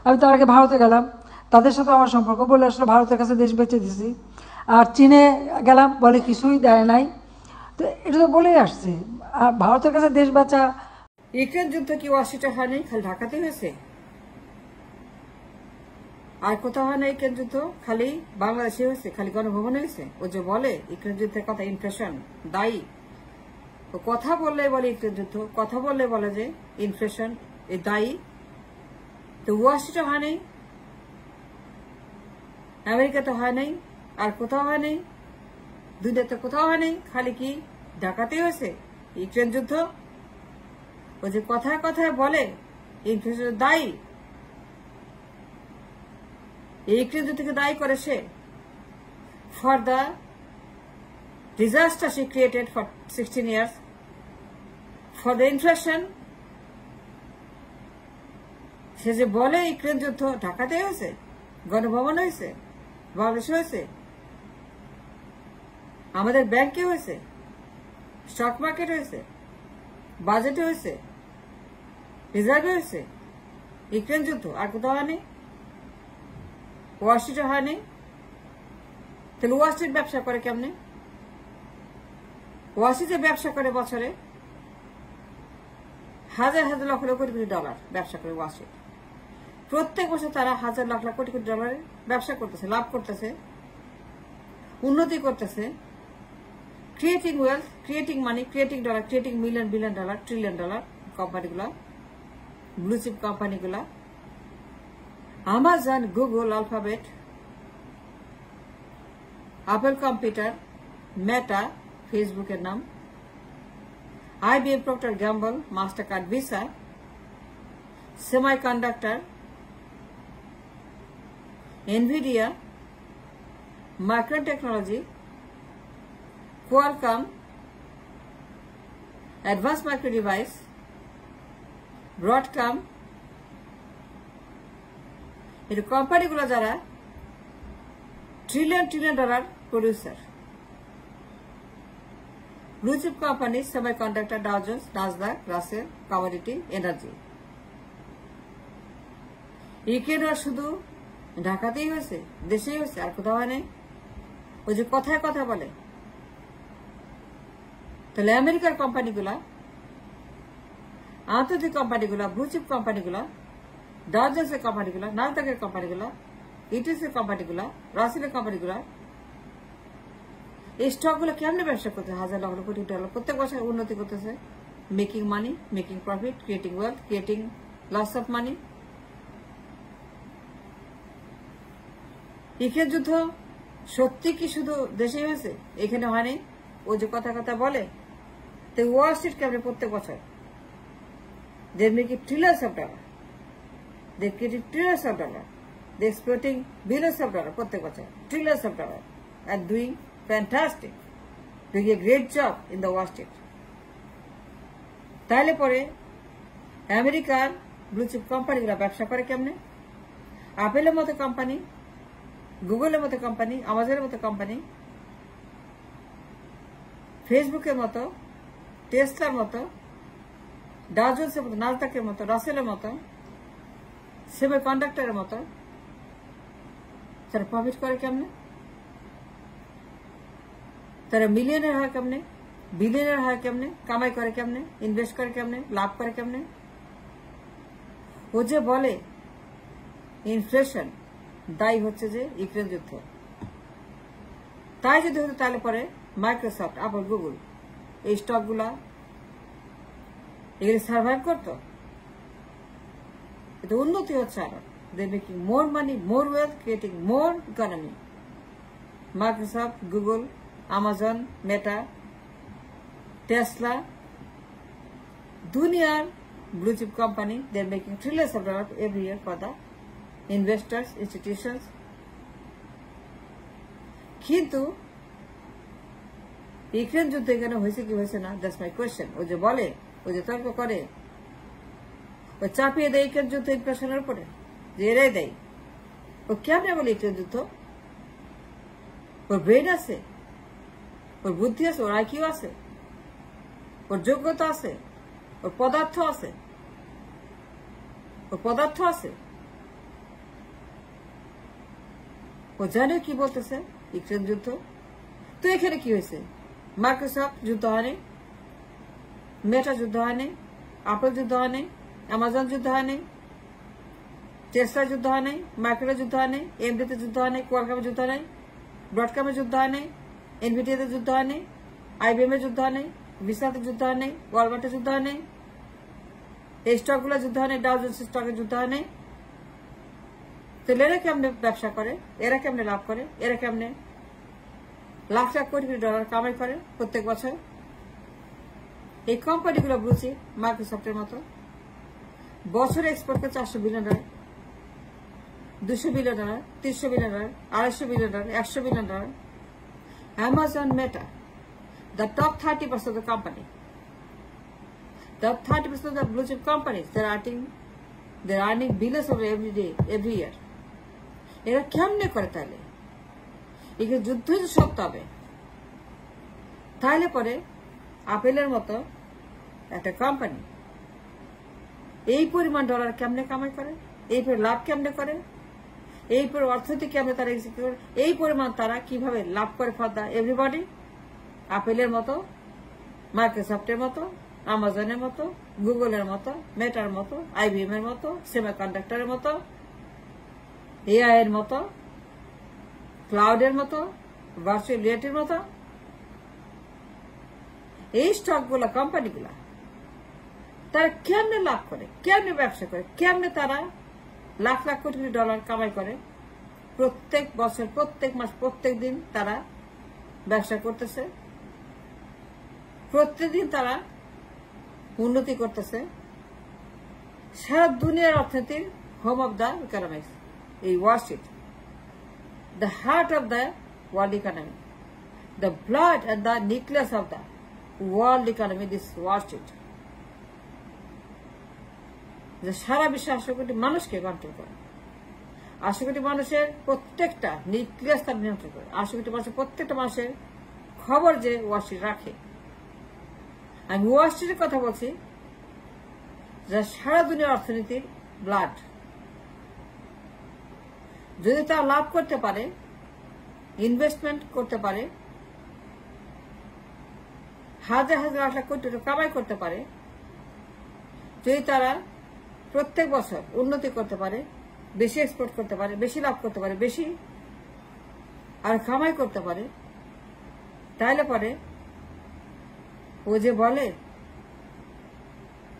আমি তার আগে ভারতে গেলাম, তাদের সাথে আমার সম্পর্ক বলে আসলে ভারতের কাছে দেশ বেঁচে দিছি। আর চীনে গেলাম, বলে কিছুই দেয় নাই। তো এটা তো বলেই আসছে, আর ভারতের কাছে দেশ বাঁচা। ইউক্রেন যুদ্ধ কি ওয়াশিংটন হয়নি, খালি ঢাকাতে হয়েছে? আর কোথাও হয় না ইউক্রেন যুদ্ধ, খালি বাংলাদেশে হয়েছে, খালি গণভবনে হয়েছে। ও যে বলে ইউক্রেন যুদ্ধের কথা ইনফ্লেশন দায়ী, ও কথা বললে বলে ইউক্রেন যুদ্ধ, কথা বললে বলে যে ইনফ্লেশন এ দায়ী। তো ওয়াশিংটন হয় নাই, আমেরিকাতে হয় নাই, আর কোথাও হয় নাই, দুনিয়াতে কোথাও হয় নাই, খালি কি ঢাকাতে হয়েছে ইউক্রেন যুদ্ধ। ও যে কথায় কথায় বলে ইনফ্লেশন দায়ী, ইউক্রেন যুদ্ধকে দায়ী করে সে for the disaster she created for 16 years, for the inflation। সে যে বলে ইউক্রেন যুদ্ধ ঢাকাতে হয়েছে, গণভবন হয়েছে, বাংলাদেশে হয়েছে, আমাদের ব্যাংকে হয়েছে, স্টক মার্কেট হয়েছে, বাজেটে হয়েছে, রিজার্ভে হয়েছে, ইউক্রেন যুদ্ধ আর কোথাও হয়নি, ওয়াল স্ট্রিটে হয়নি। তাহলে ওয়াল স্ট্রিট ব্যবসা করে কেমনে? ওয়াল স্ট্রিটে ব্যবসা করে বছরে হাজার হাজার লক্ষ লক্ষ কোটি কোটি ডলার ব্যবসা করে ওয়াল স্ট্রিট। প্রত্যেক বছর তারা হাজার লাখ লাখ কোটি কোটি ডলারের ব্যবসা করতেছে, লাভ করতেছে, উন্নতি করতেছে, creating wealth, creating money, creating dollar, creating million billion dollar, trillion dollar কোম্পানিগুলা, ব্লু চিপ কোম্পানিগুলা, Amazon, Google, Alphabet, Apple computer, Meta, ফেসবুকের নাম, IBM, Procter Gamble, Mastercard, Visa, semiconductor, Nvidia, micro technology, Qualcomm, advance micro device, Broadcom, এই কোম্পানিগুলো যারা trillion trillion dollar producer. Blue chip company, semiconductor, Dow Jones, Nasdaq, Russell, commodity, energy. Ukraine শুধু ঢাকাতেই হয়েছে, দেশেই হয়েছে, আর কোথাও হয় নাই। ওই যে কথায় কথা বলে। তাহলে আমেরিকার কোম্পানিগুলা, আন্তর্জাতিক কোম্পানিগুলা, ব্লু চিপ কোম্পানিগুলা, ডাও জোন্সের কোম্পানিগুলা, নাসদাকের কোম্পানিগুলা, ইটিসের কোম্পানিগুলা, রাসেলের কোম্পানিগুলা, এই স্টকগুলো কেমনে ব্যবসা করতেছে? হাজার লক্ষ কোটি ডলার প্রত্যেক বছর উন্নতি করতেছে, making money, making profit, creating wealth, creating loss of money. Ukraine যুদ্ধ সত্যি কি শুধু দেশেই হয়েছে, এখানে হয়নি? ও যে কথা কথা বলে, তো ওয়াল স্ট্রিট কেমনে প্রত্যেক বছর they making trillions of dollar, they creating trillions of dollar, they exploiting billions of dollar প্রত্যেক বছর, trillions of dollar, and doing fantastic, doing a great job in the Wall Street। তাহলে পরে আমেরিকার blue chip কোম্পানিগুলো ব্যবসা করে কেমনে? আপেলের মতো কোম্পানি, গুগলের মতো কোম্পানি, আমাজনের মতো কোম্পানি, ফেসবুকের মতো, টেসলার মতো, ডাও জোন্সের মতো, নাসদাকের মতো, রাসেলের মতো, সেমিকন্ডাক্টরের মতো, তারা প্রফিট করে কেমনে? তারা মিলিয়নের হয় কেমনে, বিলিয়নের হয় কেমনে, কামাই করে কেমনে, ইনভেস্ট করে কেমনে, লাভ করে কেমনে? ও যে বলে ইনফ্লেশন দায়ী হচ্ছে যে ইউক্রেন যুদ্ধ। তাই যদি হতো তাহলে পরে মাইক্রোসফট, আপল, গুগল এই স্টকগুলা এগুলি সার্ভাইভ করতো, এটা উন্নতি হচ্ছে আরো, they making more money, more wealth, creating more economy. Microsoft, Google, Amazon, Meta, Tesla, দুনিয়ার blue chip company, they are making trillions of dollar every year for the investors, institutions. কিন্তু Ukraine যুদ্ধ এখানে হয়েছে কি হয়েছে না, দ্যাটস মাই কোয়েশ্চেন। ও যে বলে, ও যে তর্ক করে, ও চাপিয়ে দেয় ইউক্রেন যুদ্ধ ইনফ্লেশনের উপরে, যে এরাই দেয়। ও কেমনে বলে ইউক্রেন যুদ্ধ? ওর ব্রেন আছে, ওর বুদ্ধি আছে, ওর আইকিউ আছে, ওর যোগ্যতা আছে, ওর পদার্থ আছে, ওর পদার্থ আছে, ও জানে কি বলতেছে, ইউক্রেন যুদ্ধ। তো এখানে কি হয়েছে? মাইক্রোসফট যুদ্ধ হয়নি, মেটা যুদ্ধ হয়নি, আপেল যুদ্ধ হয়নি, অ্যামাজন যুদ্ধ হয়নি, টেসলা যুদ্ধ হয়নি, মাইক্রোসফট যুদ্ধ হয়নি, এমডিতে যুদ্ধ হয়নি, কোয়ালকমে যুদ্ধ হয়নি, ব্রডকমে যুদ্ধ হয়নি, এনভিডিয়াতে যুদ্ধ হয়নি, আইবিএম এ যুদ্ধ হয়নি, ভিসাতে যুদ্ধ হয়নি, ওয়ালমার্টে যুদ্ধ হয়নি, এই স্টকগুলো যুদ্ধ হয়নি, ডাউ জোন্স স্টকে যুদ্ধ হয়নি। তাহলে এরা কেমনে ব্যবসা করে, এরা কেমনে লাভ করে, এরা কেমনে লাখ লাখ কোটি কোটি ডলার কামাই করে প্রত্যেক বছর? এই কোম্পানিগুলো বুঝছি মাইক্রোসফটের মতো বছরে এক্সপোর্ট করে $400 billion, $200 billion, $300 billion, $250 billion, $100 billion. Amazon, Meta, the top 30% of the company, the 30% of the blue chip companies, they're earning billions of every day, every year. এরা কেমনে করে? তাহলে এখানে যুদ্ধ সত্য হবে। তাহলে পরে আপেলের মতো একটা কোম্পানি এই পরিমাণ ডলার কেমনে কামাই করে, এই লাভ কেমনে করে, এই অর্থনীতি কেমনে তারা এক্সিকিউট করে, এই পরিমাণ তারা কিভাবে লাভ করে ফর দা এভরিবডি? আপেলের মতো, মাইক্রোসফটের মতো, আমাজনের মতো, গুগলের মতো, মেটার মতো, আইবিএম এর মতো, সেমিকন্ডাক্টরের মতো, এআই এর মতো, ক্লাউডের মতো, ভার্চুয়াল রিয়েলিটির মতো। এই স্টকগুলো, কোম্পানিগুলা তারা কেমনে লাভ করে, কেমনে ব্যবসা করে, কেমনে তারা লাখ লাখ কোটি কোটি ডলার কামাই করে প্রত্যেক বছর, প্রত্যেক মাস, প্রত্যেক দিন তারা ব্যবসা করতেছে, প্রত্যেকদিন তারা উন্নতি করতেছে। সারা দুনিয়ার অর্থনীতির হোম অব দ্য ইকোনমিক্স, এই Wall Street, the heart of the world economy, the blood and the nucleus of the world economy, this Wall Street, যে সারা বিশ্বে 800 কোটি মানুষকে কন্ট্রোল করে। 800 কোটি মানুষের প্রত্যেকটা নিউক্লিয়াস তার নিয়ন্ত্রণ করে। 800 কোটি মানুষের প্রত্যেকটা মানুষের খবর যে ওয়াল স্ট্রিট রাখে। আমি ওয়াল স্ট্রিটের কথা বলছি, যা সারা দুনিয়ার অর্থনীতির ব্লাড। যদি তারা লাভ করতে পারে, ইনভেস্টমেন্ট করতে পারে, হাজার হাজার লাখ লাখ কোটি টাকা কামাই করতে পারে, যদি তারা প্রত্যেক বছর উন্নতি করতে পারে, বেশি এক্সপোর্ট করতে পারে, বেশি লাভ করতে পারে, বেশি আর কামাই করতে পারে, তাহলে পরে ও যে বলে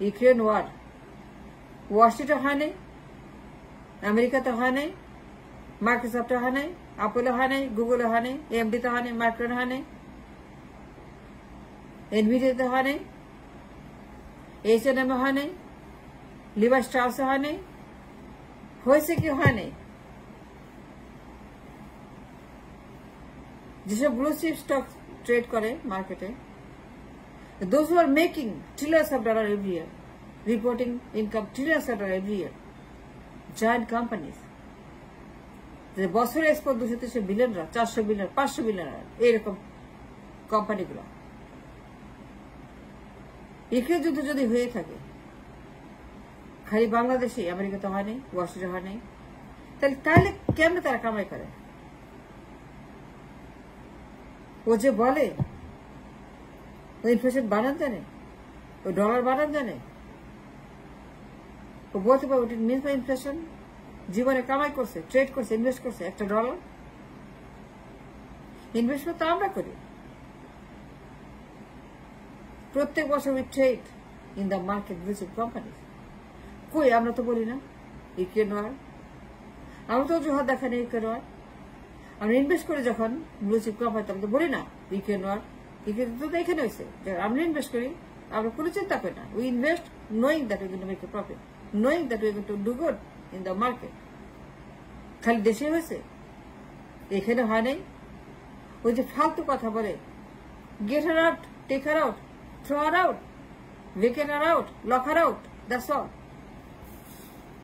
ইউক্রেন ওয়ার, ওয়াল স্ট্রিটে হয় নাই, আমেরিকাতে হয় নাই, মাইক্রোসফটে হয় নাই, আপেলে হয় নাই, গুগলে হয় নাই, এমডিতে হয় নাই, মাইক্রোনে হয় নাই, এনভিডিয়াতে হয় নাই, H&M এ হয় নাই, লিভাই স্ট্রাউসে হয় নাই। হয়েছে কি? হয় নাই। যেসব ব্লু চিপ স্টক ট্রেড করে মার্কেটে, those who are making trillions of dollars every year, reporting income trillions of dollars every year, giant companies, যে বছরে এক্সপোর্ট 200-300 বিলিয়ন, 400 বিলিয়ন, 500 বিলিয়ন, এইরকম কোম্পানিগুলো। ইউক্রেন যুদ্ধ যদি হয়ে থাকে, খালি বাংলাদেশে, আমেরিকাতে হয় নাই, ওয়াশিংটনে হয় নাই, তাহলে কেমনে তারা কামাই করে? ও যে বলে ও ইনফ্লেশন বাড়ান জানে, ও ডলার বাড়ান জানে, ও বলতে পারবে ওটি মিনস বাই ইনফ্লেশন। জীবনে কামাই করছে, ট্রেড করছে, ইনভেস্ট করছে $1। ইনভেস্টমেন্ট তো আমরা করি প্রত্যেক বছর, we trade in the market blue chip companies. কই? আমরা তো বলি না ইউক্রেন ওয়ার, আমরা তো অজুহাত দেখা নেই ইউক্রেন ওয়ার। আমরা ইনভেস্ট করি যখন ব্লু চিপ কোম্পানি, আমরা তো বলি না ইউক্রেন ওয়ার। ইউক্রেন তো এখানে হয়েছে, আমরা ইনভেস্ট করি, আমরা কোনো চিন্তা করি না। We invest knowing that we going to make a profit, knowing that we going to do good in the market. খালি দেশে হয়েছে, এখানে হয় নাই। ওই যে ফালতু কথা বলে, get her out, take her out, throw her out, vacate her out, lock her out, that's all.